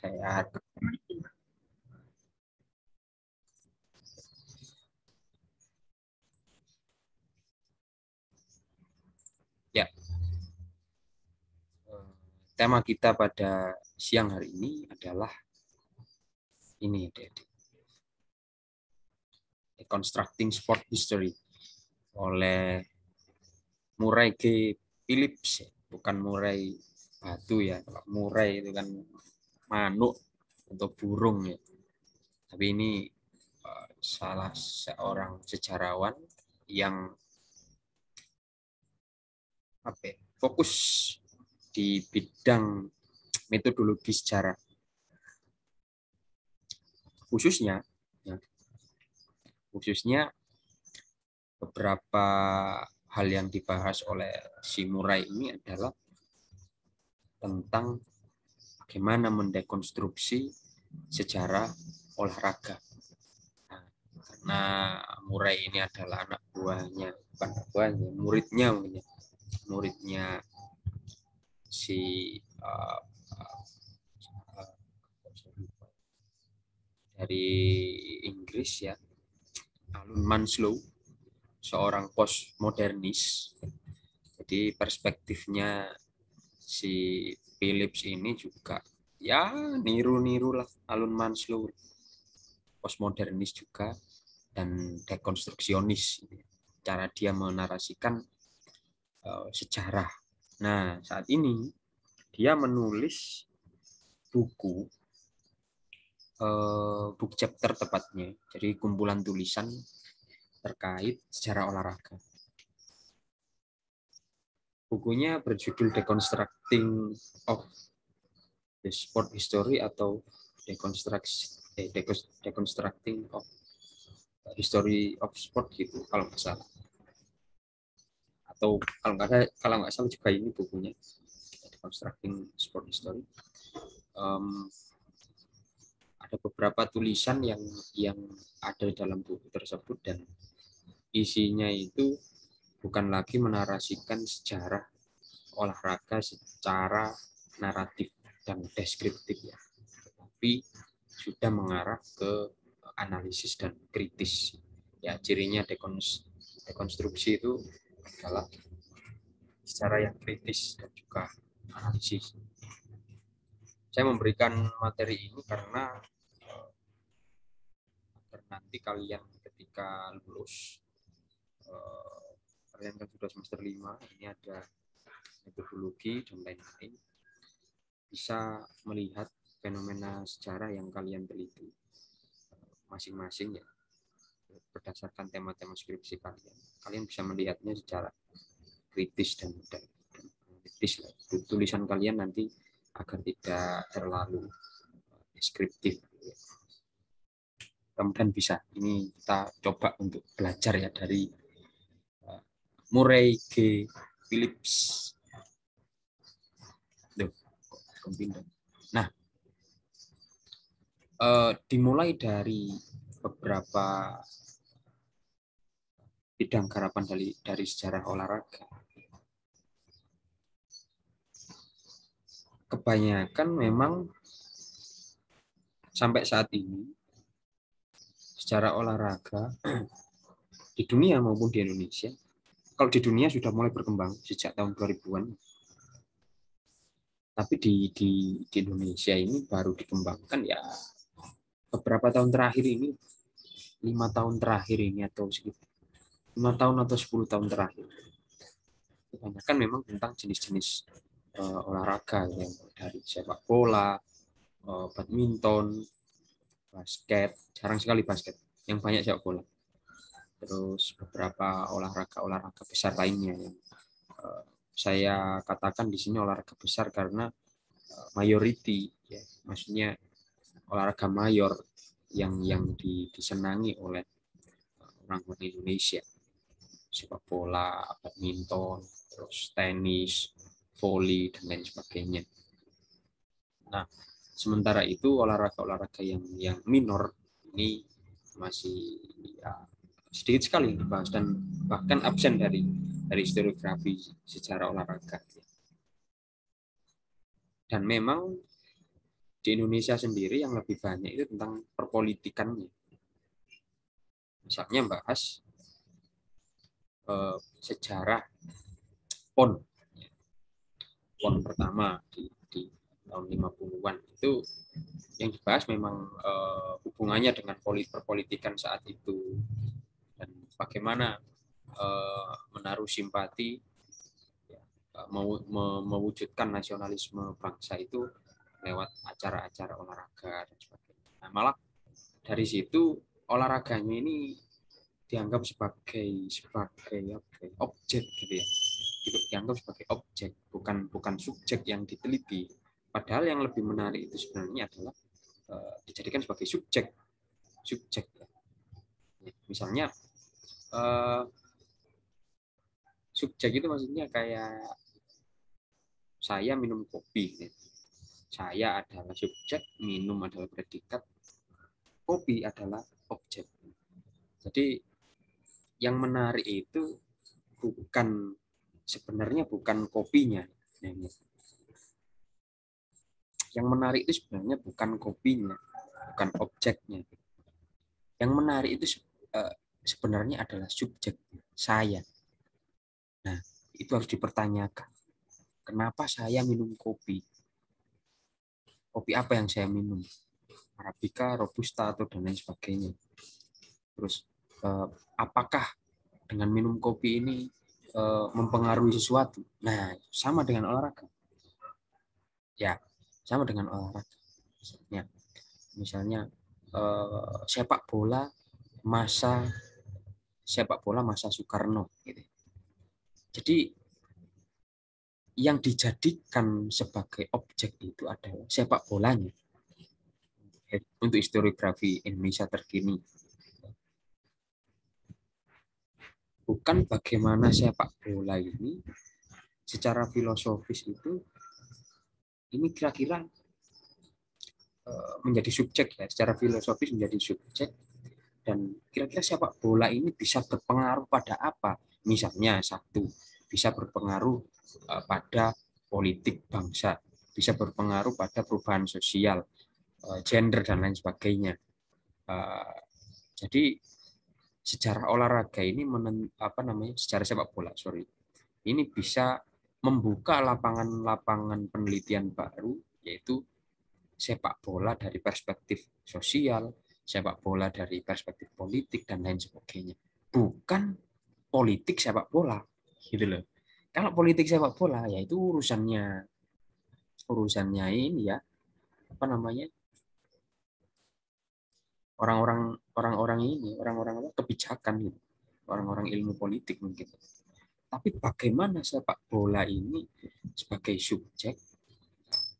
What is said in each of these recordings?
Sehat. Ya, tema kita pada siang hari ini adalah ini, Deconstructing Sport History oleh Murray G. Phillips, bukan Murray batu ya. Kalau Murray itu kan manuk atau burung ya. Tapi ini salah seorang sejarawan yang fokus di bidang metodologi sejarah, khususnya beberapa hal yang dibahas oleh si Murray ini adalah tentang bagaimana mendekonstruksi sejarah olahraga. Nah, karena Murray ini adalah anak buahnya, bukan anak buahnya, muridnya si dari Inggris ya, Alun Manslow, seorang postmodernis. Jadi perspektifnya si Phillips ini juga ya niru-niru lah Alun Manslow, postmodernis juga dan dekonstruksionis. Cara dia menarasikan sejarah. Nah, saat ini dia menulis buku chapter tepatnya, jadi kumpulan tulisan terkait sejarah olahraga. Bukunya berjudul Deconstructing of the Sport History atau Deconstructing of History of Sport gitu kalau nggak salah. Atau kalau nggak salah juga ini bukunya Deconstructing Sport History. Ada beberapa tulisan yang ada dalam buku tersebut dan isinya itu bukan lagi menarasikan sejarah olahraga secara naratif dan deskriptif ya, tapi sudah mengarah ke analisis dan kritis. Ya, cirinya dekonstruksi itu adalah secara yang kritis dan juga analisis. Saya memberikan materi ini karena nanti kalian ketika lulus, kalian kan sudah semester 5, ini ada metodologi dan lain-lain, bisa melihat fenomena sejarah yang kalian teliti masing-masing ya, berdasarkan tema-tema skripsi kalian. Kalian bisa melihatnya secara kritis dan kritis. Tulisan kalian nanti agar tidak terlalu deskriptif. Kemudian bisa. Ini kita coba untuk belajar ya dari Murray G. Phillips. Nah, dimulai dari beberapa bidang garapan dari sejarah olahraga. Kebanyakan memang sampai saat ini sejarah olahraga di dunia maupun di Indonesia, kalau di dunia sudah mulai berkembang sejak tahun 2000-an, tapi di Indonesia ini baru dikembangkan ya beberapa tahun terakhir ini, 5 tahun terakhir ini atau sekitar 5 tahun atau 10 tahun terakhir. Kebanyakan memang tentang jenis-jenis olahraga yang dari sepak bola, badminton, basket, jarang sekali basket, yang banyak sepak bola. Terus beberapa olahraga besar lainnya yang saya katakan di sini olahraga besar karena mayority, ya, maksudnya olahraga mayor yang disenangi oleh orang Indonesia, sepak bola, badminton, terus tenis, voli dan lain sebagainya. Nah, sementara itu olahraga yang minor ini masih ya, sedikit sekali dibahas dan bahkan absen dari historiografi sejarah olahraga. Dan memang Di Indonesia sendiri yang lebih banyak itu tentang perpolitikannya. Misalnya bahas sejarah PON. PON pertama di tahun 50-an itu yang dibahas memang hubungannya dengan perpolitikan saat itu dan bagaimana menaruh simpati mewujudkan nasionalisme bangsa itu lewat acara-acara olahraga dan sebagainya. Nah, malah dari situ olahraganya ini dianggap sebagai objek gitu ya. Dianggap sebagai objek, bukan subjek yang diteliti. Padahal yang lebih menarik itu sebenarnya adalah dijadikan sebagai subjek. Misalnya subjek itu maksudnya kayak saya minum kopi. Saya adalah subjek, minum adalah predikat, kopi adalah objek. Jadi yang menarik itu sebenarnya bukan kopinya. Yang menarik itu sebenarnya bukan kopinya, bukan objeknya. Yang menarik itu sebenarnya adalah subjek, saya. Nah, itu harus dipertanyakan. Kenapa saya minum kopi? Kopi apa yang saya minum? Arabica, Robusta, atau dan lain sebagainya. Terus, apakah dengan minum kopi ini mempengaruhi sesuatu? Nah, sama dengan olahraga. Ya, sama dengan olahraga. Misalnya sepak bola masa Soekarno. Gitu. Jadi yang dijadikan sebagai objek itu adalah sepak bolanya untuk historiografi Indonesia terkini. Bukan bagaimana sepak bola ini secara filosofis itu ini kira-kira menjadi subjek ya, secara filosofis menjadi subjek dan kira-kira sepak bola ini bisa berpengaruh pada apa? Misalnya satu, bisa berpengaruh pada politik bangsa, bisa berpengaruh pada perubahan sosial, gender dan lain sebagainya. Jadi sejarah olahraga ini sejarah sepak bola, ini bisa membuka lapangan-lapangan penelitian baru, yaitu sepak bola dari perspektif sosial, sepak bola dari perspektif politik dan lain sebagainya. Bukan politik sepak bola, gitu loh. Kalau politik sepak bola ya itu urusannya ini ya, orang-orang kebijakan gitu. Orang-orang ilmu politik mungkin. Tapi bagaimana sepak bola ini sebagai subjek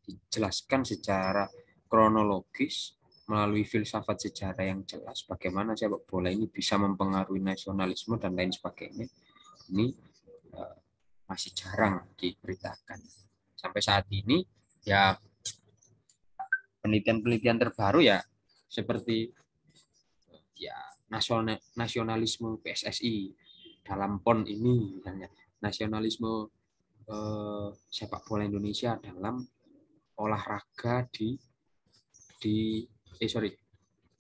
dijelaskan secara kronologis melalui filsafat sejarah yang jelas bagaimana sepak bola ini bisa mempengaruhi nasionalisme dan lain sebagainya. Ini masih jarang diberitakan. Sampai saat ini ya penelitian-penelitian terbaru ya seperti ya nasionalisme PSSI dalam PON ini misalnya, nasionalisme sepak bola Indonesia dalam olahraga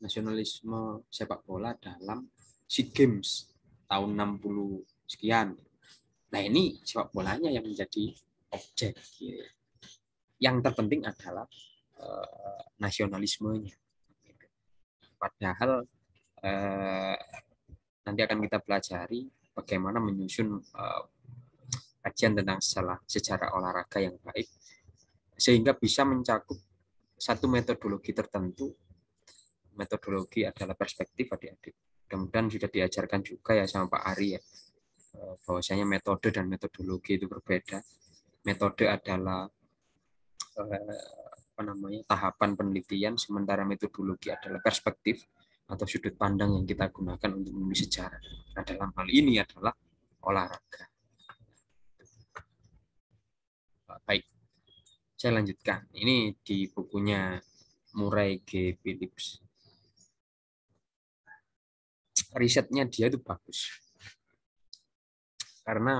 nasionalisme sepak bola dalam SEA Games tahun 60 sekian. Nah, ini sepak bolanya yang menjadi objek. Yang terpenting adalah nasionalismenya. Padahal nanti akan kita pelajari bagaimana menyusun kajian tentang sejarah olahraga yang baik sehingga bisa mencakup satu metodologi tertentu. Metodologi adalah perspektif adik-adik. Kemudian sudah diajarkan juga ya sama Pak Ari ya, bahwasanya metode dan metodologi itu berbeda. Metode adalah tahapan penelitian, sementara metodologi adalah perspektif atau sudut pandang yang kita gunakan untuk menulis sejarah. Nah, dalam hal ini adalah olahraga. Baik, saya lanjutkan. Ini di bukunya Murray G. Phillips. Risetnya dia itu bagus. Karena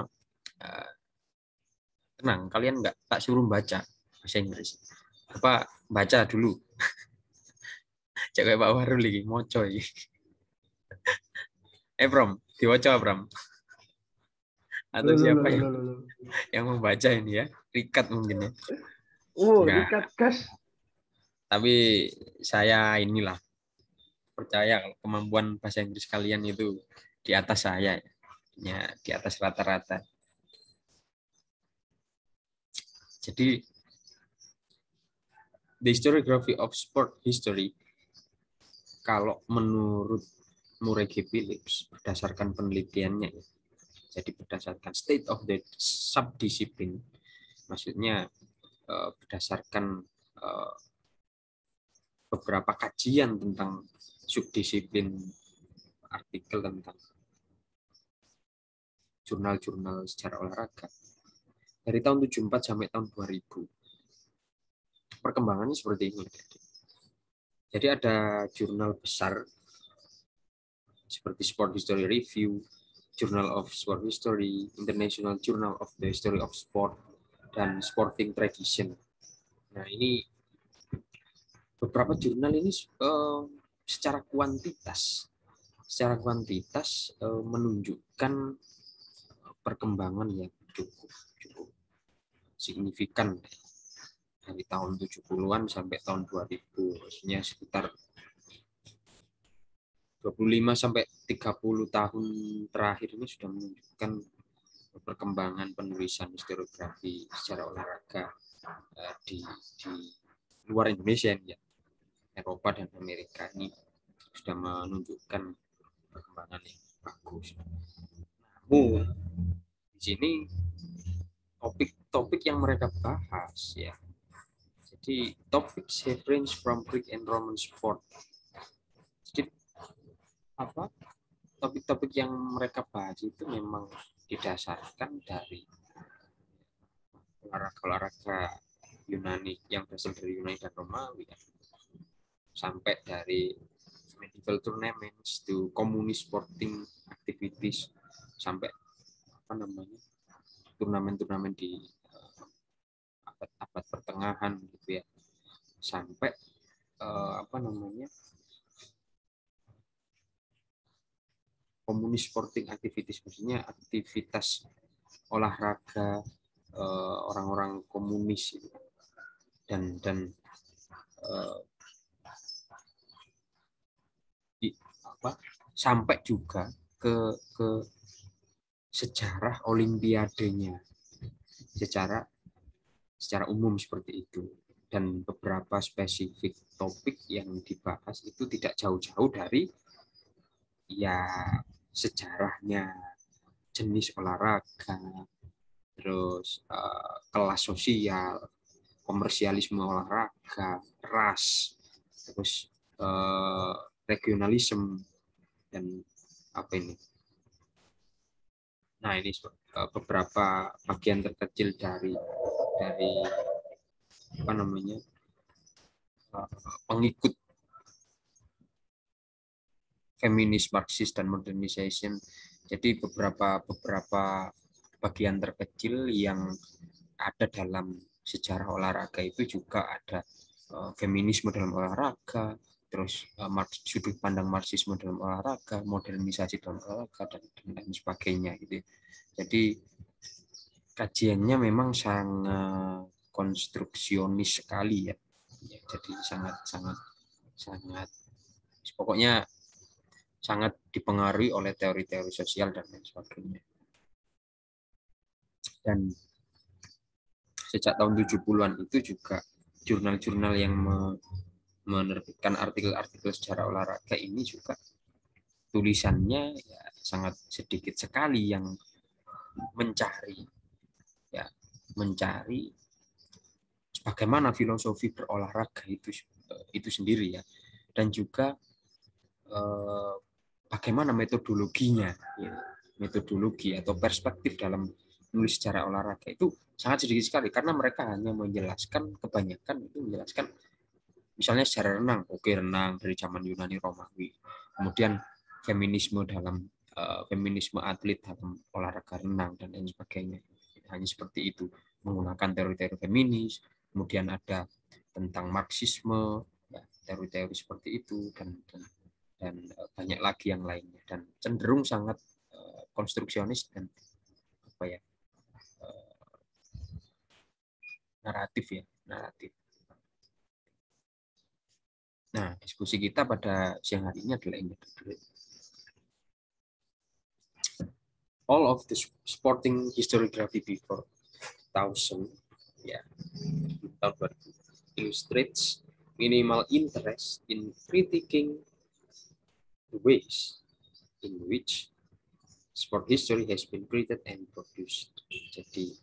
tenang, kalian nggak tak suruh baca bahasa Inggris. apa baca dulu. Cek Pak Warul lagi moco iki. Bram, diwaca Bram atau Lo, lo, lo, siapa lo, yang lo, lo. membaca ini ya? Rikat mungkin ya. Oh, Enggak, Rikat Gas. tapi saya inilah percaya kalau kemampuan bahasa Inggris kalian itu di atas saya ya, di atas rata-rata. Jadi the historiography of sport history, kalau menurut Murray Phillips berdasarkan penelitiannya, jadi berdasarkan state of the subdiscipline, maksudnya berdasarkan beberapa kajian tentang subdisiplin, artikel tentang jurnal-jurnal sejarah olahraga dari tahun 74 sampai tahun 2000. Perkembangannya seperti ini. Jadi ada jurnal besar seperti Sport History Review, Journal of Sport History, International Journal of the History of Sport, dan Sporting Tradition. Nah, ini beberapa jurnal ini secara kuantitas menunjukkan perkembangan yang cukup signifikan dari tahun 70-an sampai tahun 2000, maksudnya sekitar 25 sampai 30 tahun terakhir ini sudah menunjukkan perkembangan penulisan historiografi secara olahraga di luar Indonesia ya. Eropa dan Amerika ini sudah menunjukkan perkembangan yang bagus. Namun di sini topik-topik yang mereka bahas ya. Jadi topik range from Greek and Roman sport. Jadi apa? Topik-topik yang mereka bahas itu memang didasarkan dari olahraga Yunani yang berasal dari Yunani dan Romawi ya. Sampai dari medieval tournaments to communist sporting activities sampai apa namanya turnamen-turnamen di abad pertengahan gitu ya, sampai apa namanya komunis sporting activities, maksudnya aktivitas olahraga orang-orang komunis dan apa sampai juga ke sejarah olimpiadenya secara umum seperti itu, dan beberapa spesifik topik yang dibahas itu tidak jauh-jauh dari ya sejarahnya, jenis olahraga, terus kelas sosial, komersialisme olahraga, ras, terus regionalisme, dan apa ini. Nah, ini beberapa bagian terkecil dari apa namanya pengikut feminis, Marxis, dan modernization. Jadi beberapa bagian terkecil yang ada dalam sejarah olahraga itu juga ada feminisme dalam olahraga, terus sudut pandang Marxisme dalam olahraga, modernisasi dalam olahraga, dan lain sebagainya gitu. Jadi kajiannya memang sangat konstruksionis sekali ya. Jadi sangat pokoknya sangat dipengaruhi oleh teori-teori sosial dan lain sebagainya. Dan sejak tahun 70-an itu juga jurnal-jurnal yang menerbitkan artikel-artikel sejarah olahraga ini juga tulisannya ya sangat sedikit sekali yang mencari bagaimana filosofi berolahraga itu sendiri ya, dan juga bagaimana metodologinya ya. Metodologi atau perspektif dalam menulis sejarah olahraga itu sangat sedikit sekali, karena mereka hanya kebanyakan itu menjelaskan misalnya sejarah renang, renang dari zaman Yunani Romawi, kemudian feminisme atlet dalam olahraga renang dan lain sebagainya, hanya seperti itu, menggunakan teori-teori feminis. Kemudian ada tentang Marxisme, ya, teori-teori seperti itu dan banyak lagi yang lainnya, dan cenderung sangat konstruksionis dan apa ya, naratif. Nah, diskusi kita pada siang hari ini adalah ini. All of the sporting historiography before 2000, ya, tahun 2000, illustrates minimal interest in critiquing the ways in which sport history has been created and produced. Jadi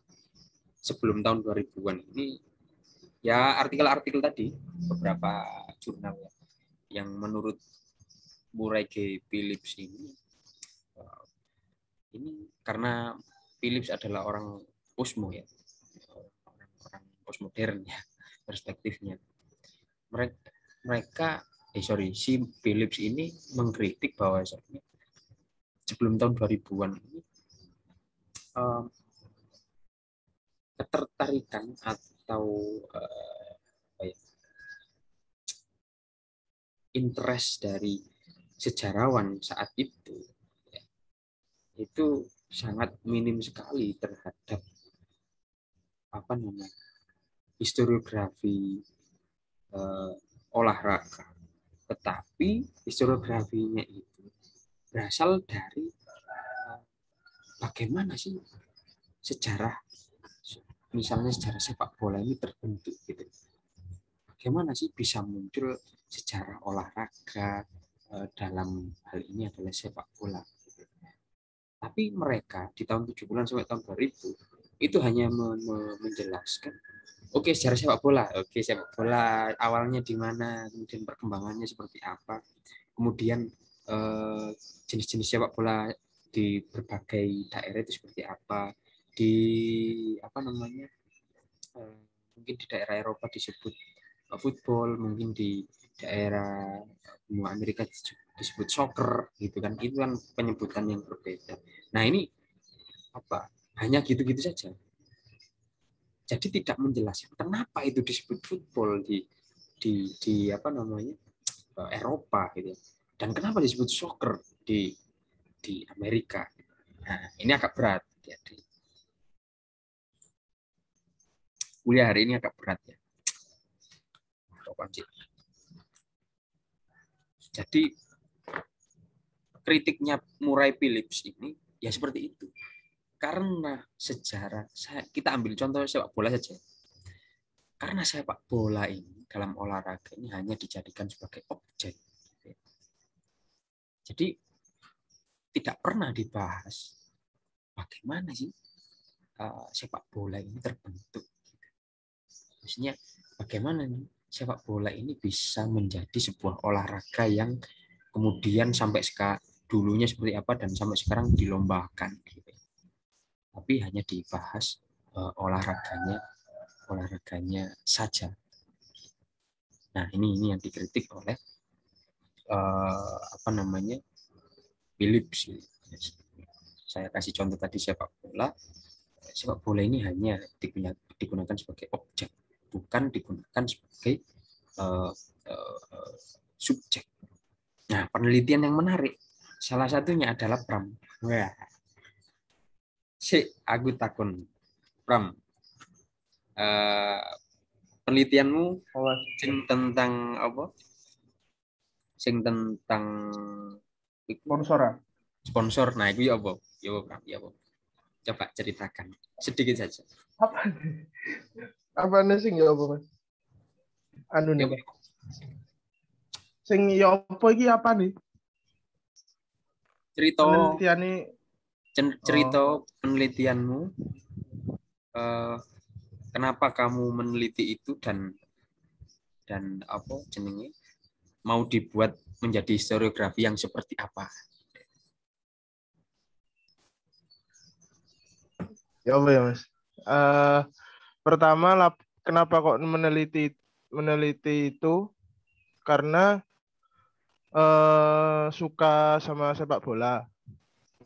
sebelum tahun 2000-an ini, ya artikel-artikel tadi, beberapa jurnal yang menurut Murray G. Phillips ini karena Phillips adalah orang posmo ya, orang postmodern ya perspektifnya. Si Phillips ini mengkritik bahwa sebelum tahun 2000-an ini ketertarikan atau interest dari sejarawan saat itu sangat minim sekali terhadap historiografi olahraga. Tetapi historiografinya itu berasal dari bagaimana sih sejarah, misalnya sejarah sepak bola ini terbentuk gitu. Bagaimana sih bisa muncul sejarah olahraga dalam hal ini adalah sepak bola. Tapi mereka di tahun 70-an sampai tahun 2000 itu hanya menjelaskan, oke, sejarah sepak bola, sepak bola awalnya di mana, kemudian perkembangannya seperti apa, kemudian jenis-jenis sepak bola di berbagai daerah itu seperti apa, mungkin di daerah Eropa disebut football, mungkin di daerah benua Amerika disebut soccer gitu kan. Itu kan penyebutan yang berbeda. Nah, ini hanya gitu-gitu saja. Jadi tidak menjelaskan kenapa itu disebut football di Eropa gitu. Dan kenapa disebut soccer di Amerika. Nah, ini agak berat. Kuliah hari ini agak berat ya. Jadi kritiknya Murray Phillips ini ya seperti itu. Karena sejarah, kita ambil contoh sepak bola saja. Karena sepak bola ini dalam olahraga ini hanya dijadikan sebagai objek. Jadi tidak pernah dibahas bagaimana sih sepak bola ini terbentuk. Maksudnya bagaimana nih sepak bola ini bisa menjadi sebuah olahraga yang kemudian sampai dulunya seperti apa dan sampai sekarang dilombakan. Tapi hanya dibahas olahraganya saja. Nah, ini yang dikritik oleh Phillips. Saya kasih contoh tadi sepak bola ini hanya digunakan sebagai objek, bukan digunakan sebagai subjek. Nah, penelitian yang menarik salah satunya adalah Pram. Aku takun Pram. Penelitianmu tentang apa? Tentang sponsor. Nah, itu ya apa? Ya apa? Coba ceritakan sedikit saja. Apa nih sing ya apa, Mas? Anu nih. Sing ya apa iki apa nih? Cerita penelitianmu, kenapa kamu meneliti itu dan apa jenenge mau dibuat menjadi historiografi yang seperti apa? Ya apa ya, Mas? Pertama, kenapa kok meneliti itu? Karena suka sama sepak bola.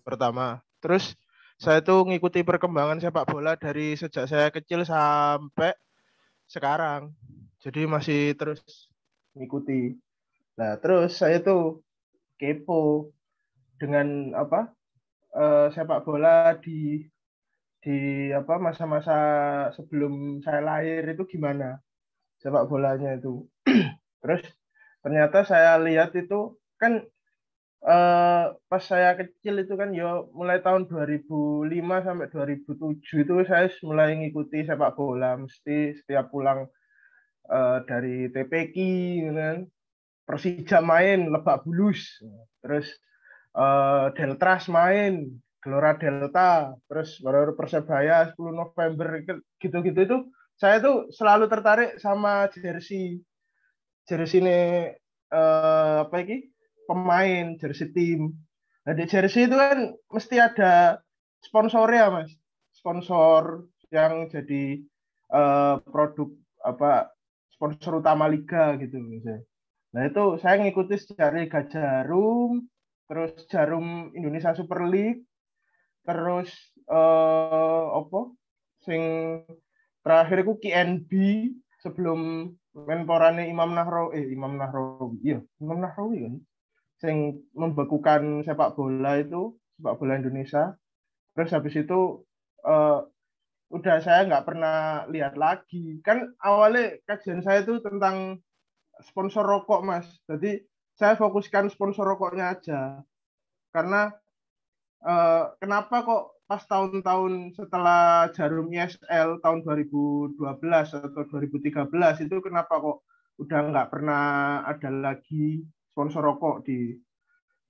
Pertama. Terus saya tuh ngikuti perkembangan sepak bola dari sejak saya kecil sampai sekarang. Jadi masih terus ngikuti. Nah, terus saya tuh kepo dengan apa sepak bola di apa masa-masa sebelum saya lahir itu gimana sepak bolanya itu. Terus ternyata saya lihat itu kan pas saya kecil itu kan ya mulai tahun 2005 sampai 2007 itu saya mulai ngikuti sepak bola, mesti setiap pulang dari TPQ gitu kan. Persija main Lebak Bulus, terus Deltras main Gelora Delta, terus baru Persebaya 10 November gitu-gitu itu saya tuh selalu tertarik sama jersey ini apa ini pemain jersey tim. Nah di jersey itu kan mesti ada sponsornya mas, sponsor yang jadi produk apa sponsor utama liga gitu misalnya. Nah itu saya ngikuti secara Liga Jarum, terus Jarum Indonesia Super League, terus apa sing terakhir itu KNB sebelum menporane Imam Nahrawi iya Imam Nahrawi kan sing membekukan sepak bola itu sepak bola Indonesia. Terus habis itu eh, udah saya nggak pernah lihat lagi kan awalnya kajian saya itu tentang sponsor rokok mas, jadi saya fokuskan sponsor rokoknya aja karena kenapa kok pas tahun-tahun setelah Jarum ISL tahun 2012 atau 2013 itu kenapa kok udah nggak pernah ada lagi sponsor rokok di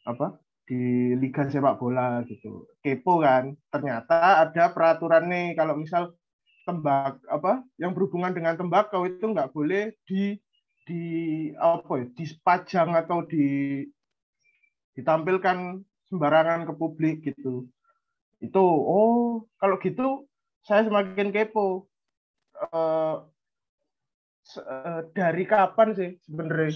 apa di liga sepak bola gitu. Kepo kan, ternyata ada peraturan nih kalau misal apa yang berhubungan dengan tembakau itu nggak boleh di apa ya dipajang atau ditampilkan sembarangan ke publik gitu. Itu oh kalau gitu saya semakin kepo. Eh, dari kapan sih sebenarnya?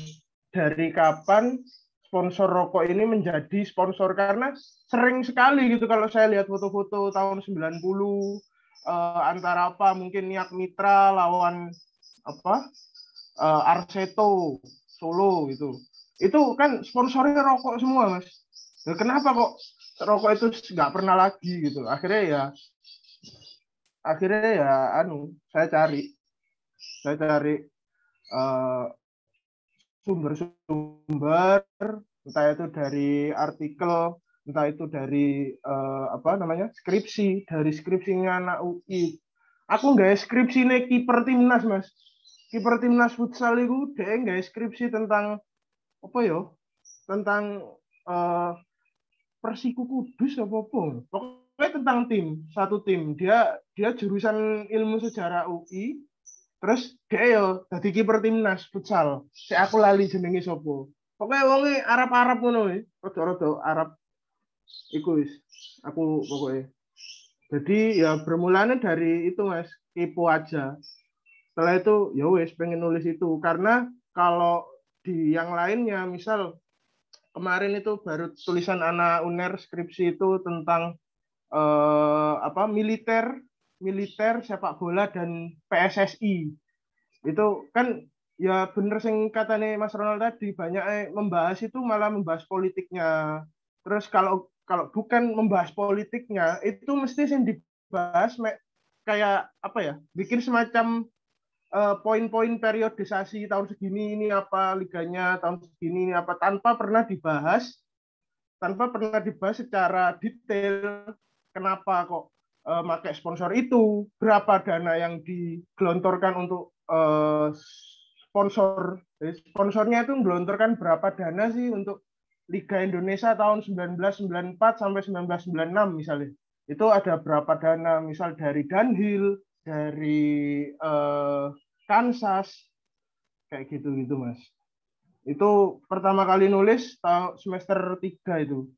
Dari kapan sponsor rokok ini menjadi sponsor karena sering sekali gitu kalau saya lihat foto-foto tahun 90 antara apa mungkin Niak Mitra lawan apa Arseto Solo gitu. Itu kan sponsornya rokok semua, Mas. Nah, kenapa kok rokok itu nggak pernah lagi gitu? Akhirnya ya saya cari uh, sumber-sumber entah itu dari artikel, entah itu dari apa namanya? dari skripsinya anak UI. Aku nggak skripsi nih kiper timnas, Mas. Kiper timnas futsal itu dia nggak skripsi tentang apa yo tentang uh, Persiku Kudus apa pokoknya tentang satu tim dia jurusan ilmu sejarah UI terus dia yo dadi kiper timnas futsal aku lali jenenge sapa pokoknya wonge Arab-Arab ngono rada-rada Arab iku wis aku pokoknya jadi ya bermulanya dari itu mas kepo aja setelah itu ya wes pengen nulis itu karena kalau di yang lainnya misal kemarin itu baru tulisan anak UNER skripsi itu tentang apa militer sepak bola dan PSSI itu kan ya bener sing katanya Mas Ronald tadi banyak membahas itu malah membahas politiknya terus kalau kalau bukan membahas politiknya itu mesti sing dibahas kayak apa ya bikin semacam poin-poin periodisasi tahun segini ini apa liganya tahun segini ini apa tanpa pernah dibahas secara detail kenapa kok pakai sponsor itu berapa dana yang digelontorkan untuk sponsor. Jadi sponsornya itu menggelontorkan berapa dana sih untuk Liga Indonesia tahun 1994 sampai 1996 misalnya itu ada berapa dana misal dari Danhil dari Kansas kayak gitu mas itu pertama kali nulis tahun semester 3 itu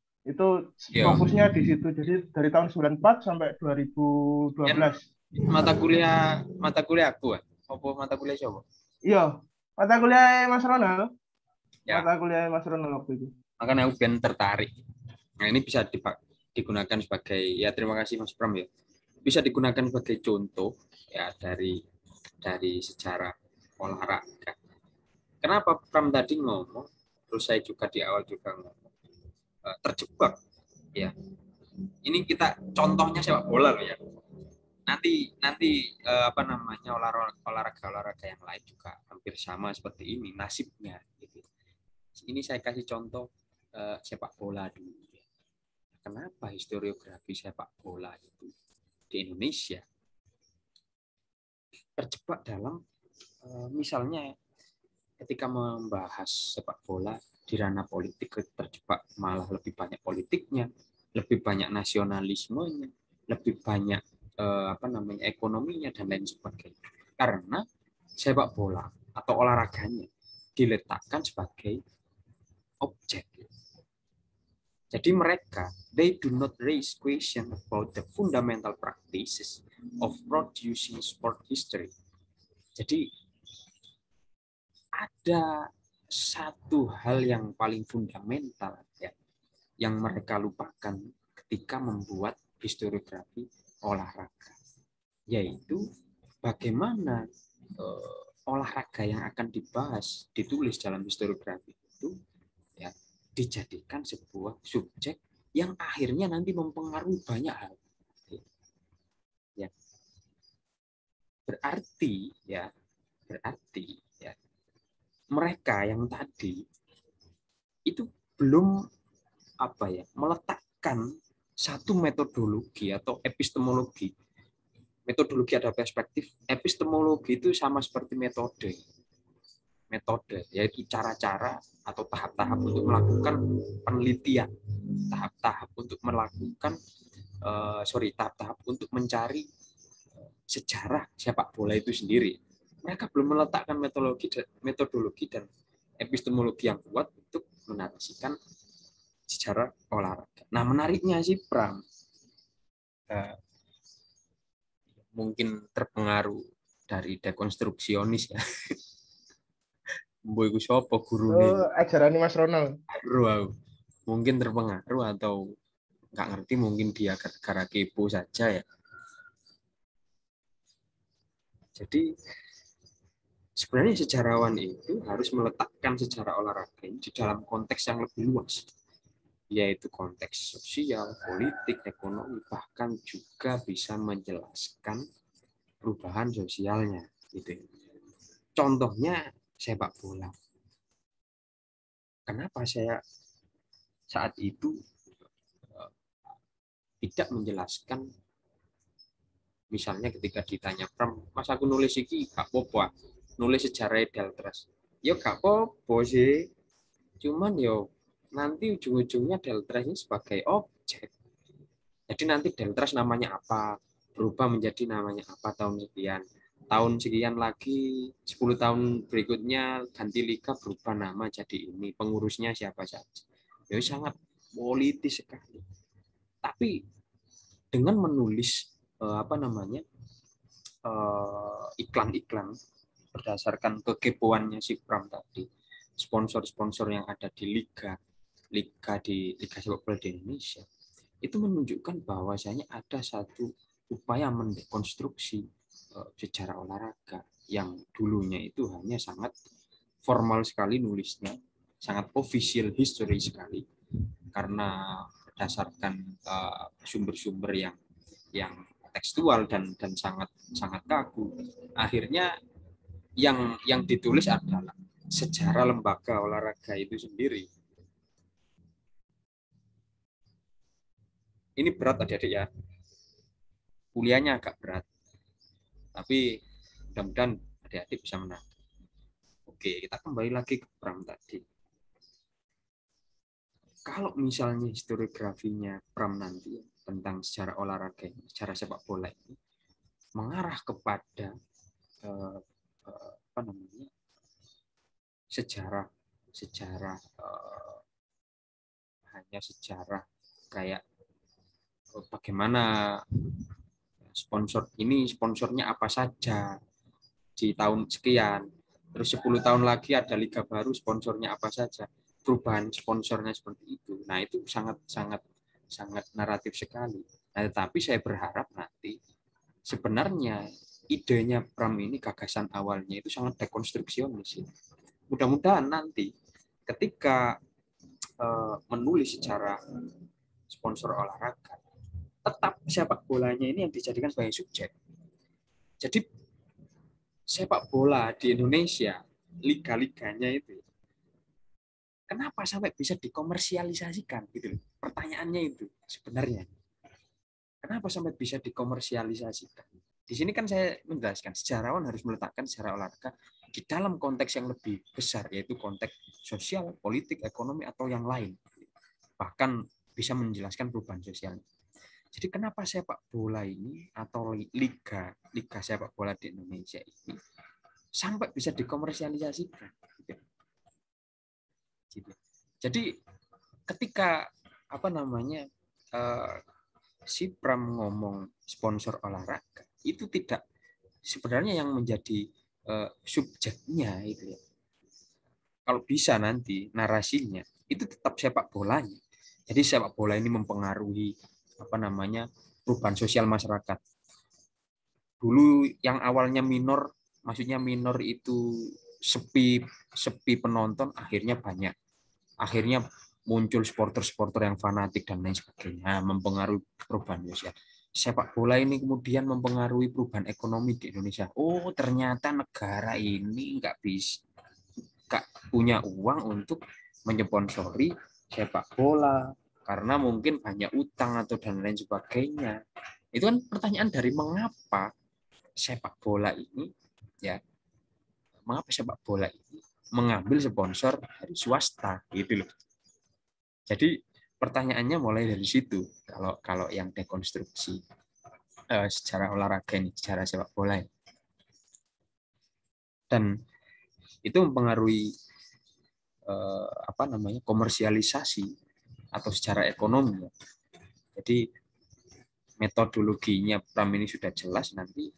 Ya, fokusnya di situ jadi dari tahun 94 sampai kan 2012 mata kuliah aku, apa mata kuliah siapa? iya mata kuliah Mas Ronald Ya, waktu itu makanya aku ben tertarik. Nah, ini bisa digunakan sebagai ya terima kasih Mas Pram ya. Bisa digunakan sebagai contoh ya dari sejarah olahraga. Kenapa Pram tadi ngomong, terus saya juga di awal juga ngomong, terjebak ya. Ini kita contohnya sepak bola loh ya. Nanti apa namanya olahraga yang lain juga hampir sama seperti ini nasibnya gitu. Ini saya kasih contoh sepak bola dulu. Kenapa historiografi sepak bola itu di Indonesia terjebak dalam misalnya ketika membahas sepak bola di ranah politik terjebak malah lebih banyak politiknya, lebih banyak nasionalismenya, lebih banyak apa namanya ekonominya dan lain sebagainya. Karena sepak bola atau olahraganya diletakkan sebagai objek. Jadi mereka, they do not raise question about the fundamental practices of producing sport history. Jadi ada satu hal yang paling fundamental ya, yang mereka lupakan ketika membuat historiografi olahraga, yaitu bagaimana olahraga yang akan dibahas, ditulis dalam historiografi itu ya dijadikan sebuah subjek yang akhirnya nanti mempengaruhi banyak hal. Ya. Berarti ya mereka yang tadi itu belum apa ya meletakkan satu metodologi atau epistemologi. Metodologi ada perspektif, epistemologi itu sama seperti metode, yaitu cara-cara atau tahap-tahap untuk melakukan penelitian, tahap-tahap untuk melakukan tahap-tahap untuk mencari sejarah sepak bola itu sendiri. Mereka belum meletakkan metodologi dan epistemologi yang kuat untuk menarasikan sejarah olahraga. Nah, menariknya sih Pram, mungkin terpengaruh dari dekonstruksionis ya. Mbok iku sapa gurune? Ajaran Mas Ronald. Mungkin terpengaruh atau nggak ngerti, mungkin dia gara-gara kepo saja ya. Jadi sebenarnya sejarawan itu harus meletakkan sejarah olahraga ini di dalam konteks yang lebih luas, yaitu konteks sosial, politik, ekonomi, bahkan juga bisa menjelaskan perubahan sosialnya. Gitu. Contohnya sepak bola. Kenapa saya saat itu tidak menjelaskan, misalnya ketika ditanya Pram, Mas aku nulis iki gak apa-apa, nulis sejarah Deltras. Ya gak apa-apa sih, cuman yo nanti ujung-ujungnya Deltras ini sebagai objek. Jadi nanti Deltras namanya apa, berubah menjadi namanya apa tahun sekian lagi 10 tahun berikutnya ganti liga berubah nama jadi ini, pengurusnya siapa saja. Ya sangat politis sekali. Tapi dengan menulis iklan-iklan berdasarkan kekepoannya si Pram tadi, sponsor-sponsor yang ada di liga sepak bola di Indonesia itu menunjukkan bahwasanya ada satu upaya mendekonstruksi sejarah olahraga yang dulunya itu hanya sangat formal sekali nulisnya, sangat official history sekali, karena berdasarkan sumber-sumber yang tekstual dan sangat kaku. Akhirnya yang ditulis adalah sejarah lembaga olahraga itu sendiri. Ini berat adik-adik ya. Kuliahnya agak berat. Tapi mudah-mudahan adik-adik bisa menang. Oke, kita kembali lagi ke Pram tadi. Kalau misalnya historiografinya Pram nanti tentang sejarah olahraga, sejarah sepak bola ini mengarah kepada sejarah hanya sejarah kayak bagaimana sponsor ini, sponsornya apa saja di tahun sekian, terus 10 tahun lagi ada liga baru, sponsornya apa saja, perubahan sponsornya seperti itu. Nah, itu sangat naratif sekali. Nah, tetapi saya berharap nanti sebenarnya idenya Pram ini, gagasan awalnya itu sangat dekonstruksionis. Mudah-mudahan nanti ketika menulis secara sponsor olahraga, tetap sepak bolanya ini yang dijadikan sebagai subjek. Jadi sepak bola di Indonesia, liga-liganya itu, kenapa sampai bisa dikomersialisasikan gitu? Pertanyaannya itu sebenarnya. Kenapa sampai bisa dikomersialisasikan? Di sini kan saya menjelaskan sejarawan harus meletakkan sejarah olahraga di dalam konteks yang lebih besar, yaitu konteks sosial, politik, ekonomi, atau yang lain. Bahkan bisa menjelaskan perubahan sosial. Jadi kenapa sepak bola ini atau liga sepak bola di Indonesia ini sampai bisa dikomersialisasikan? Jadi ketika si Pram ngomong sponsor olahraga, itu tidak sebenarnya yang menjadi subjeknya itu ya. Kalau bisa nanti narasinya itu tetap sepak bolanya. Jadi sepak bola ini mempengaruhi perubahan sosial masyarakat. Dulu yang awalnya minor, maksudnya minor itu sepi penonton, akhirnya banyak. Akhirnya muncul supporter-supporter yang fanatik dan lain sebagainya, mempengaruhi perubahan sosial. Sepak bola ini kemudian mempengaruhi perubahan ekonomi di Indonesia. Oh, ternyata negara ini nggak punya uang untuk menyponsori sepak bola karena mungkin banyak utang atau dan lain sebagainya. Itu kan pertanyaan dari mengapa sepak bola ini mengambil sponsor dari swasta gitu loh. Jadi pertanyaannya mulai dari situ kalau yang dekonstruksi secara olahraga ini, secara sepak bola ini. Dan itu mempengaruhi komersialisasi atau secara ekonomi. Jadi metodologinya Pram ini sudah jelas, nanti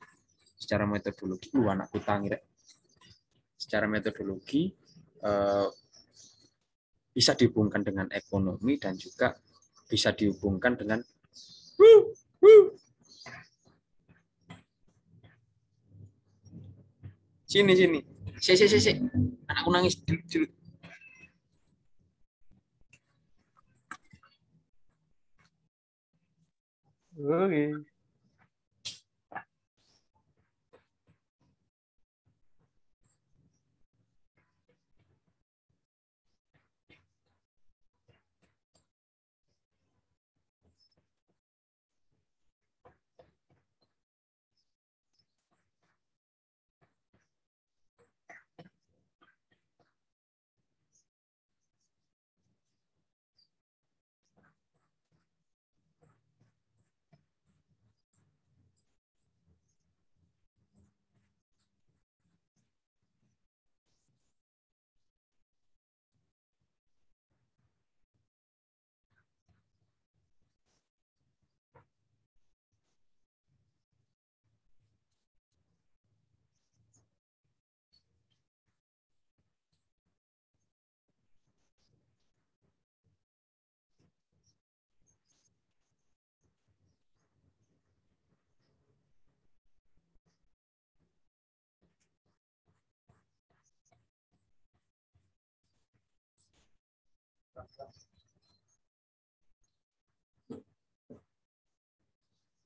secara metodologi anakku tangir. Secara metodologi bisa dihubungkan dengan ekonomi dan juga bisa dihubungkan dengan sini. Si. Anakku nangis dulu. Oke.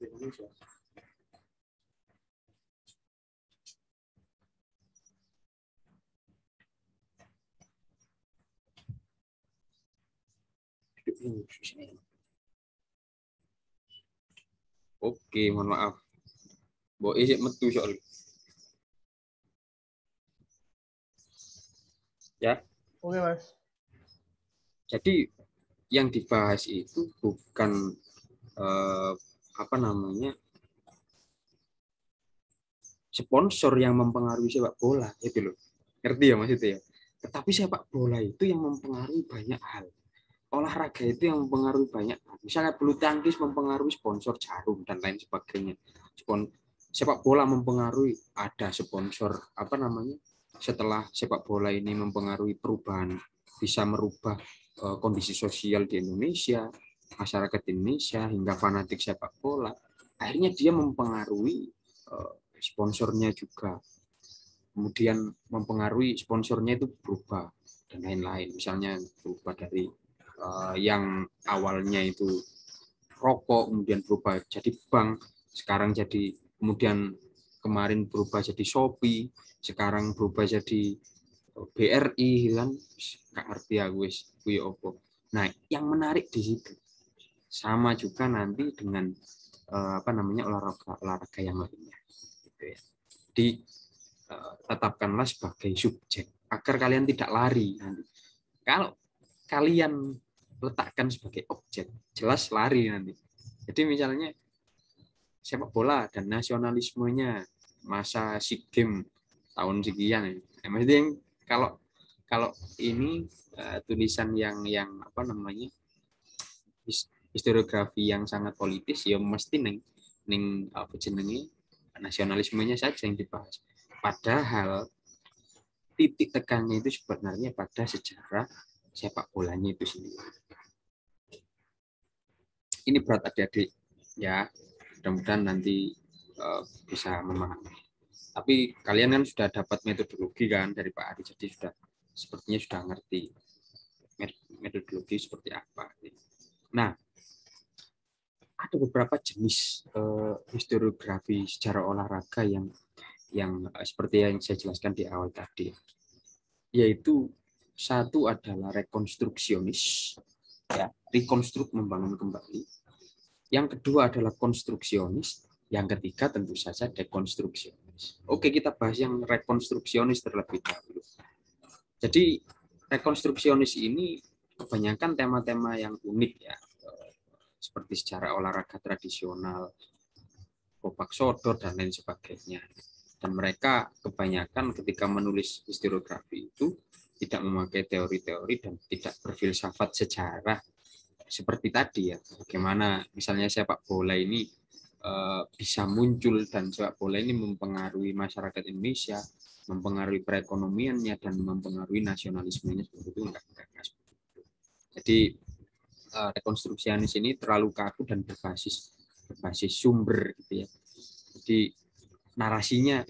Indonesia. Oke, mohon maaf. Bo isik metu soal. Ya. Oke, Mas. Jadi yang dibahas itu bukan sponsor yang mempengaruhi sepak bola itu loh. Ngerti ya maksudnya ya? Tetapi sepak bola itu yang mempengaruhi banyak hal. Olahraga itu yang mempengaruhi banyak hal. Misalnya bulu tangkis mempengaruhi sponsor jarum dan lain sebagainya. Sepak bola mempengaruhi ada sponsor setelah sepak bola ini mempengaruhi perubahan, bisa merubah kondisi sosial di Indonesia, masyarakat Indonesia hingga fanatik sepak bola. Akhirnya dia mempengaruhi sponsornya juga. Kemudian mempengaruhi sponsornya itu berubah dan lain-lain. Misalnya berubah dari yang awalnya itu rokok, kemudian berubah jadi bank, sekarang jadi, kemudian kemarin berubah jadi Shopee, sekarang berubah jadi BRI kan, nggak ngerti aku wis kuwi opo. Nah, yang menarik di situ sama juga nanti dengan olahraga yang lainnya, gitu ya. Tetapkanlah sebagai subjek agar kalian tidak lari nanti. Kalau kalian letakkan sebagai objek, jelas lari nanti. Jadi misalnya sepak bola dan nasionalismenya masa SEA Games tahun sekian, maksudnya kalau kalau ini tulisan yang apa namanya historiografi yang sangat politis, ya mesti ning apa jenenge nasionalismenya saja yang dibahas. Padahal titik tekannya itu sebenarnya pada sejarah sepak bolanya itu sendiri. Ini berat adik-adik ya, mudah-mudahan nanti bisa memahami. Tapi kalian kan sudah dapat metodologi kan dari Pak Ari, jadi sepertinya sudah ngerti metodologi seperti apa. Nah, ada beberapa jenis historiografi sejarah olahraga yang seperti yang saya jelaskan di awal tadi, yaitu satu adalah rekonstruksionis, ya, rekonstruk, membangun kembali. Yang kedua adalah konstruksionis, yang ketiga tentu saja dekonstruksionis. Oke, kita bahas yang rekonstruksionis terlebih dahulu. Jadi rekonstruksionis ini kebanyakan tema-tema yang unik ya, seperti sejarah olahraga tradisional, Gobak Sodor dan lain sebagainya. Dan mereka kebanyakan ketika menulis historiografi itu tidak memakai teori-teori dan tidak berfilsafat sejarah seperti tadi ya. Bagaimana misalnya sepak bola ini bisa muncul dan sepak bola ini mempengaruhi masyarakat Indonesia, mempengaruhi perekonomiannya dan mempengaruhi nasionalismenya, seperti itu enggak seperti itu. Jadi rekonstruksianis ini terlalu kaku dan berbasis sumber gitu ya. Jadi narasinya,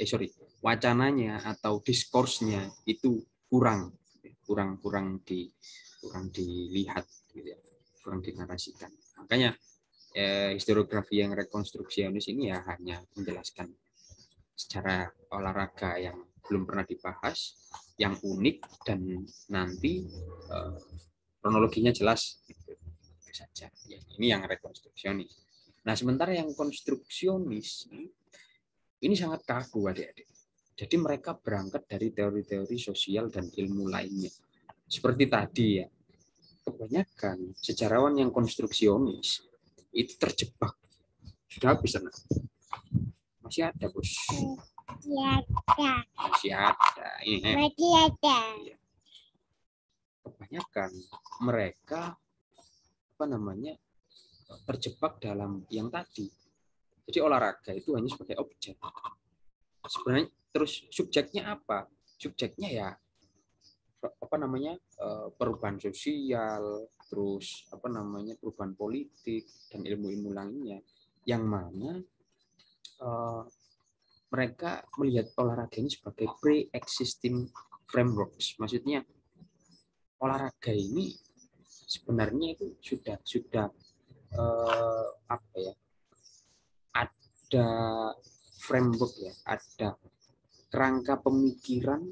wacananya atau diskursnya itu kurang dilihat gitu ya, kurang dinarasikan. Makanya historiografi yang rekonstruksionis ini ya hanya menjelaskan secara olahraga yang belum pernah dibahas, yang unik dan nanti kronologinya jelas gitu saja. Ya, ini yang rekonstruksionis. Nah, sementara yang konstruksionis ini sangat kaku adik-adik. Jadi mereka berangkat dari teori-teori sosial dan ilmu lainnya. Seperti tadi ya, kebanyakan sejarawan yang konstruksionis itu terjebak. Sudah habis, Ana? Masih ada, Bos. Masih ada. Ini, masih ada. Kebanyakan mereka terjebak dalam yang tadi. Jadi olahraga itu hanya sebagai objek. Sebenarnya terus subjeknya apa? Subjeknya ya perubahan sosial, terus perubahan politik dan ilmu-ilmu lainnya, yang mana mereka melihat olahraga ini sebagai pre-existing frameworks. Maksudnya olahraga ini sebenarnya itu sudah ada framework ya, ada kerangka pemikiran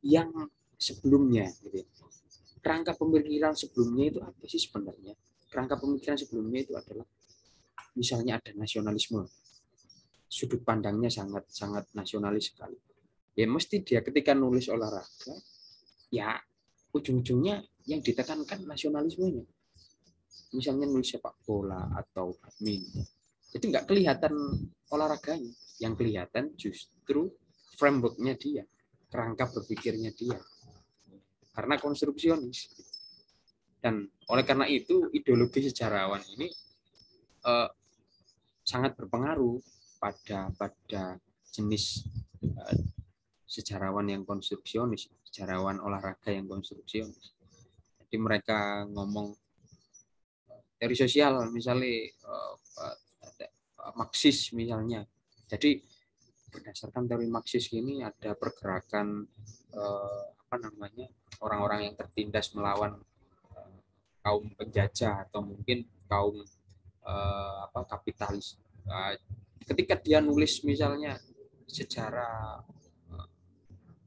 yang sebelumnya gitu. Kerangka pemikiran sebelumnya itu apa sih sebenarnya? Kerangka pemikiran sebelumnya itu adalah misalnya ada nasionalisme. Sudut pandangnya sangat nasionalis sekali. Ya mesti dia ketika nulis olahraga ya ujung-ujungnya yang ditekankan nasionalismenya. Misalnya nulis sepak bola atau badminton. Jadi nggak kelihatan olahraganya. Yang kelihatan justru framework-nya dia, kerangka berpikirnya dia. Karena konstruksionis. Dan oleh karena itu ideologi sejarawan ini sangat berpengaruh pada jenis sejarawan yang konstruksionis, sejarawan olahraga yang konstruksionis. Jadi mereka ngomong teori sosial, misalnya Marxis misalnya. Jadi berdasarkan teori Marxis ini ada pergerakan orang-orang yang tertindas melawan kaum penjajah atau mungkin kaum kapitalis. Ketika dia nulis misalnya sejarah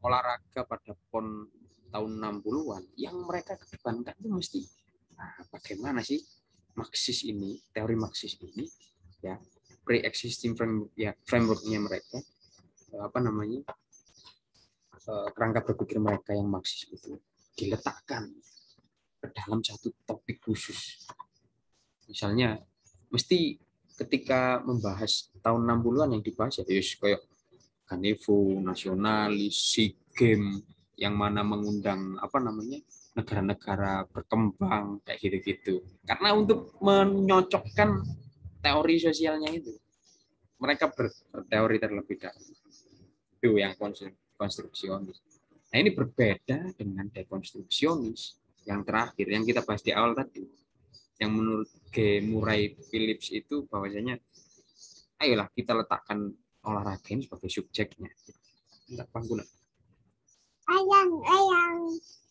olahraga pada PON tahun 60-an, yang mereka kedepankan itu mesti bagaimana sih Marxis ini, teori Marxis ini, ya pre-existing framework-nya mereka, kerangka berpikir mereka yang Marxis itu diletakkan ke dalam satu topik khusus. Misalnya, mesti ketika membahas tahun 60-an yang dibahas ya kayak Ganevo, nasionalis, SEA Games, yang mana mengundang negara-negara berkembang kayak gitu-gitu. Karena untuk menyocokkan teori sosialnya itu, mereka berteori terlebih dahulu. Itu yang konstruksionis. Nah, ini berbeda dengan dekonstruksionis yang terakhir yang kita bahas di awal tadi. Yang menurut G. Murray Phillips itu bahwasanya ayolah kita letakkan olahraga ini sebagai subjeknya. Enggak panggulan. Ayang.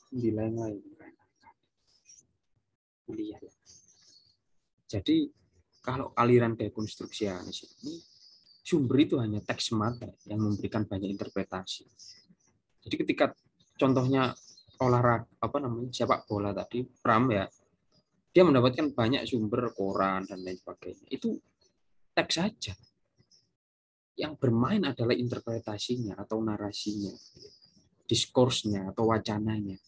Di lain-lain. Kuliah. Jadi kalau aliran dekonstruksionis ini sumber itu hanya teks semata yang memberikan banyak interpretasi. Jadi ketika contohnya olahraga sepak bola tadi, Pram ya, dia mendapatkan banyak sumber koran dan lain sebagainya. Itu teks saja. Yang bermain adalah interpretasinya atau narasinya, diskursnya atau wacananya.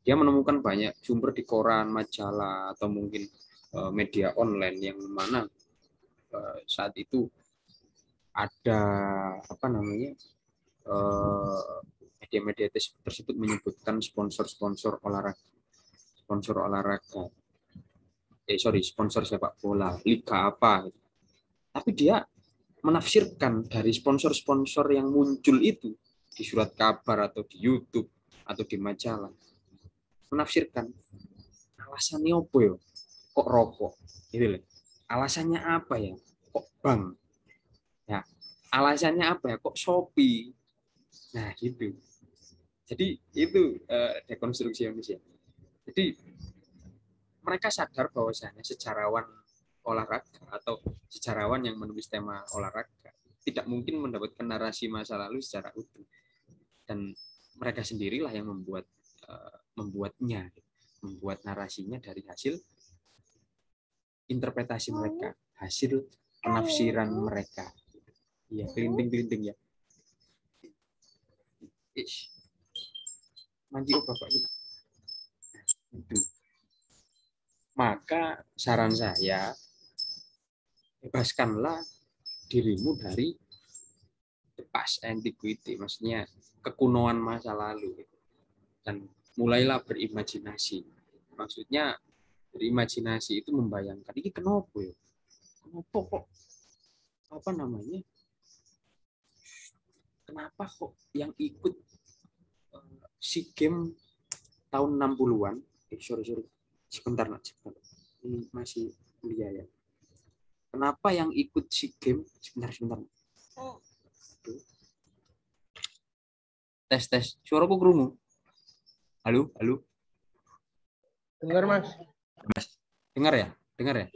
Dia menemukan banyak sumber di koran, majalah, atau mungkin media online yang mana saat itu ada media-media tersebut menyebutkan sponsor olahraga, sponsor sepak bola, liga apa. Tapi dia menafsirkan dari sponsor-sponsor yang muncul itu di surat kabar atau di YouTube atau di majalah, menafsirkan alasannya apa ya kok rokok gitu loh, alasannya apa ya kok bank, ya alasannya apa ya kok Shopee, nah gitu. Jadi itu dekonstruksi Indonesia. Jadi mereka sadar bahwasanya sejarawan olahraga atau sejarawan yang menulis tema olahraga tidak mungkin mendapatkan narasi masa lalu secara utuh, dan mereka sendirilah yang membuat narasinya dari hasil interpretasi mereka, hasil penafsiran mereka. Iya, gelinting ya. Manji bapak itu. Maka saran saya, bebaskanlah dirimu dari the past antiquity, maksudnya kekunoan masa lalu, dan mulailah berimajinasi. Maksudnya berimajinasi itu membayangkan ini kenapa ya, kenapa kok yang ikut SEA Games tahun 60-an, sebentar ini masih kuliah ya. Kenapa yang ikut SEA Games sebentar. Tes. Suaraku kerungu. Halo. Dengar, Mas. Dengar ya? Dengar.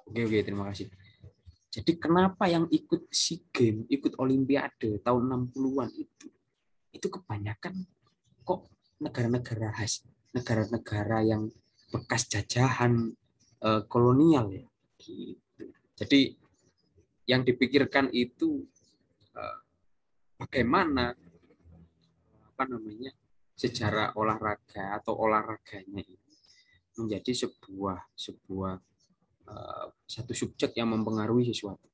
Oke, terima kasih. Jadi kenapa yang ikut SEA Games, ikut Olimpiade tahun 60-an itu kebanyakan kok negara-negara yang bekas jajahan kolonial ya. Gitu. Jadi yang dipikirkan itu bagaimana sejarah olahraga atau olahraganya ini menjadi satu subjek yang mempengaruhi sesuatu.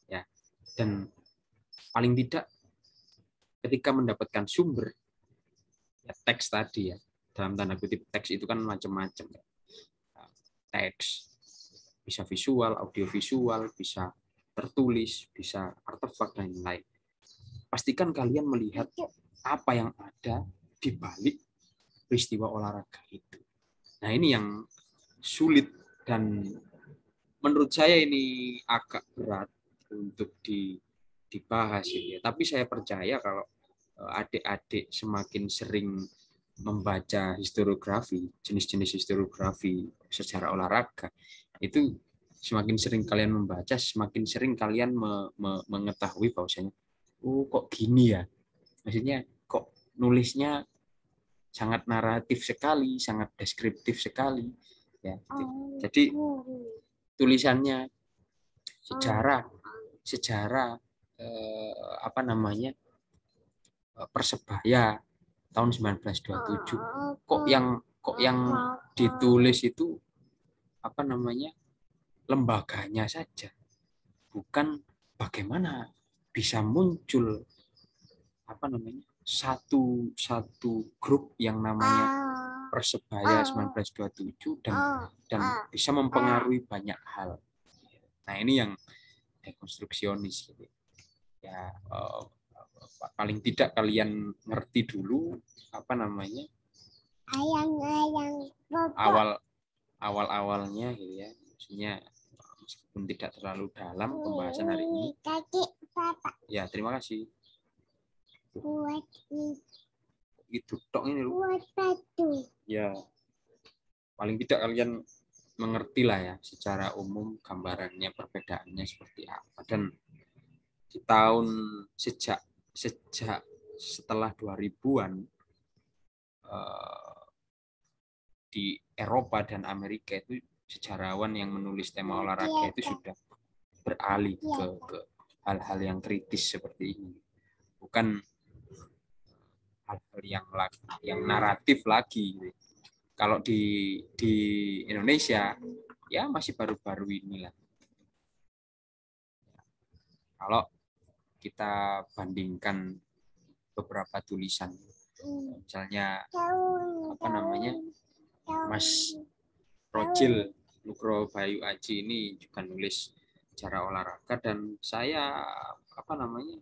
Ya. Dan paling tidak ketika mendapatkan sumber ya, teks tadi ya, dalam tanda kutip teks itu kan macam-macam ya. Teks bisa visual, audiovisual, bisa tertulis, bisa artefak dan lain-lain. Pastikan kalian melihat apa yang ada di balik peristiwa olahraga itu. Nah, ini yang sulit dan menurut saya ini agak berat untuk dibahas gitu ya. Tapi saya percaya kalau adik-adik semakin sering membaca historiografi, jenis-jenis historiografi sejarah olahraga, itu semakin sering kalian membaca, semakin sering kalian mengetahui bahwasanya, oh kok gini ya, maksudnya kok nulisnya sangat naratif sekali, sangat deskriptif sekali, ya. Jadi tulisannya sejarah apa namanya Persebaya tahun 1927, kok yang ditulis itu apa namanya lembaganya saja, bukan bagaimana bisa muncul apa namanya satu grup yang namanya Persebaya 1927 dan bisa mempengaruhi banyak hal. Nah, ini yang dekonstruksionis gitu. Ya paling tidak kalian ngerti dulu apa namanya awalnya gitu ya, maksudnya meskipun tidak terlalu dalam pembahasan hari ini. Ya, terima kasih. Itu tok ini lu. Ya, paling tidak kalian mengerti lah ya secara umum gambarannya, perbedaannya seperti apa. Dan di tahun sejak setelah 2000-an di Eropa dan Amerika itu sejarawan yang menulis tema olahraga itu sudah beralih ke hal-hal yang kritis seperti ini, bukan hal-hal yang naratif lagi. Kalau di Indonesia ya masih baru-baru inilah. Kalau kita bandingkan beberapa tulisan, misalnya apa namanya Mas Rojil Nugro Bayu Aji ini juga nulis cara olahraga, dan saya apa namanya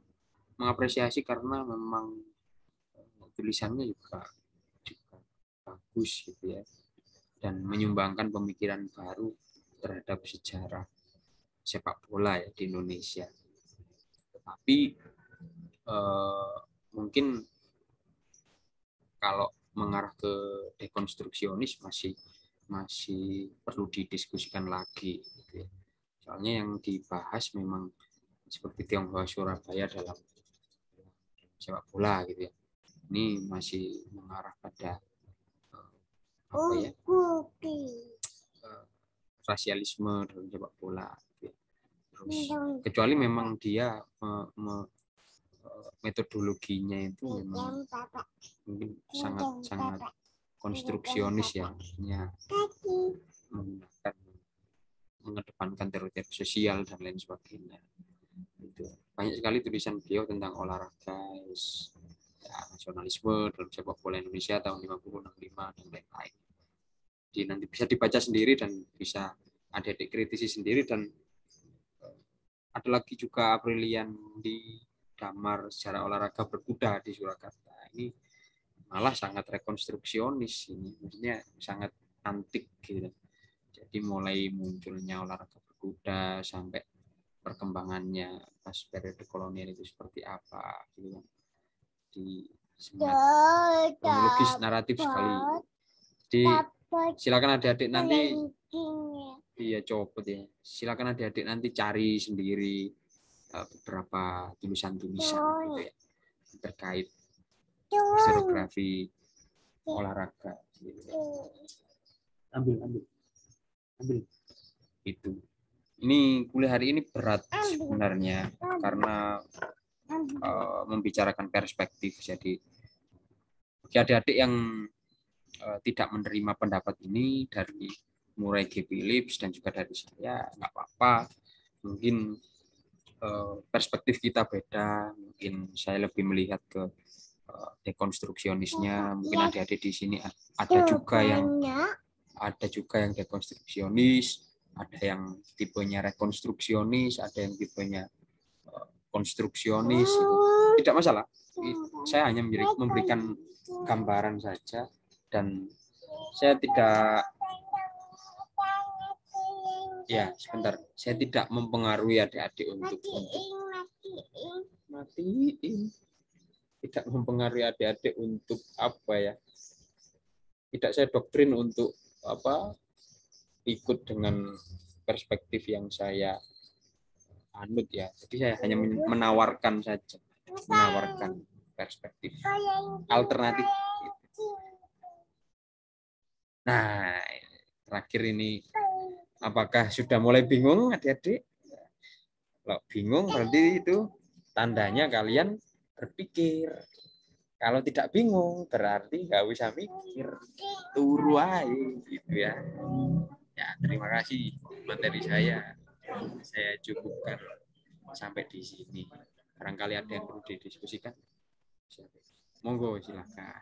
mengapresiasi karena memang tulisannya juga bagus gitu ya, dan menyumbangkan pemikiran baru terhadap sejarah sepak bola ya di Indonesia. Tetapi mungkin kalau mengarah ke dekonstruksionis masih perlu didiskusikan lagi gitu ya. Soalnya yang dibahas memang seperti Tionghoa Surabaya dalam sepak bola gitu ya. Ini masih mengarah pada apa ya? Rasialisme dalam sepak bola gitu ya. Terus kecuali memang dia metodologinya itu memang mungkin sangat konstruksionis ya, maksudnya mengedepankan teori sosial dan lain sebagainya. Itu banyak sekali tulisan beliau tentang olahraga ya, nasionalisme dalam sepak bola Indonesia tahun 50, 65 dan lain-lain. Jadi nanti bisa dibaca sendiri dan bisa adik-adik kritisi sendiri. Dan ada lagi juga Aprilian di Damar Sejarah Olahraga Berkuda di Surakarta. Ini malah sangat rekonstruksionis, ini maksudnya sangat antik gitu. Jadi mulai munculnya olahraga berkuda sampai perkembangannya pas periode kolonial itu seperti apa gitu. Di sangat kronologis, naratif sekali. Jadi silakan adik-adik nanti iya copot ya. Silakan adik-adik nanti cari sendiri beberapa tulisan-tulisan gitu ya terkait historiografi olahraga gitu. Ambil itu. Ini kuliah hari ini berat sebenarnya karena membicarakan perspektif. Jadi bagi adik-adik yang tidak menerima pendapat ini dari Murray G. Phillips dan juga dari saya, nggak apa-apa. Mungkin perspektif kita beda, mungkin saya lebih melihat ke dekonstruksionisnya, mungkin adik-adik di sini ada juga yang dekonstruksionis, ada yang tipenya rekonstruksionis, ada yang tipenya konstruksionis. Tidak masalah, saya hanya memberikan gambaran saja, dan saya tidak Ya, sebentar. Saya tidak mempengaruhi adik-adik untuk matiin. Tidak mempengaruhi adik-adik untuk apa ya? Tidak saya doktrin untuk apa? Ikut dengan perspektif yang saya anut ya. Jadi saya hanya menawarkan saja, menawarkan perspektif alternatif. Nah, terakhir ini, apakah sudah mulai bingung adik-adik? Kalau bingung berarti itu tandanya kalian berpikir. Kalau tidak bingung berarti nggak usah mikir, turu aja gitu ya. Ya, terima kasih materi saya cukupkan sampai di sini. Barangkali ada yang perlu didiskusikan. Monggo silakan.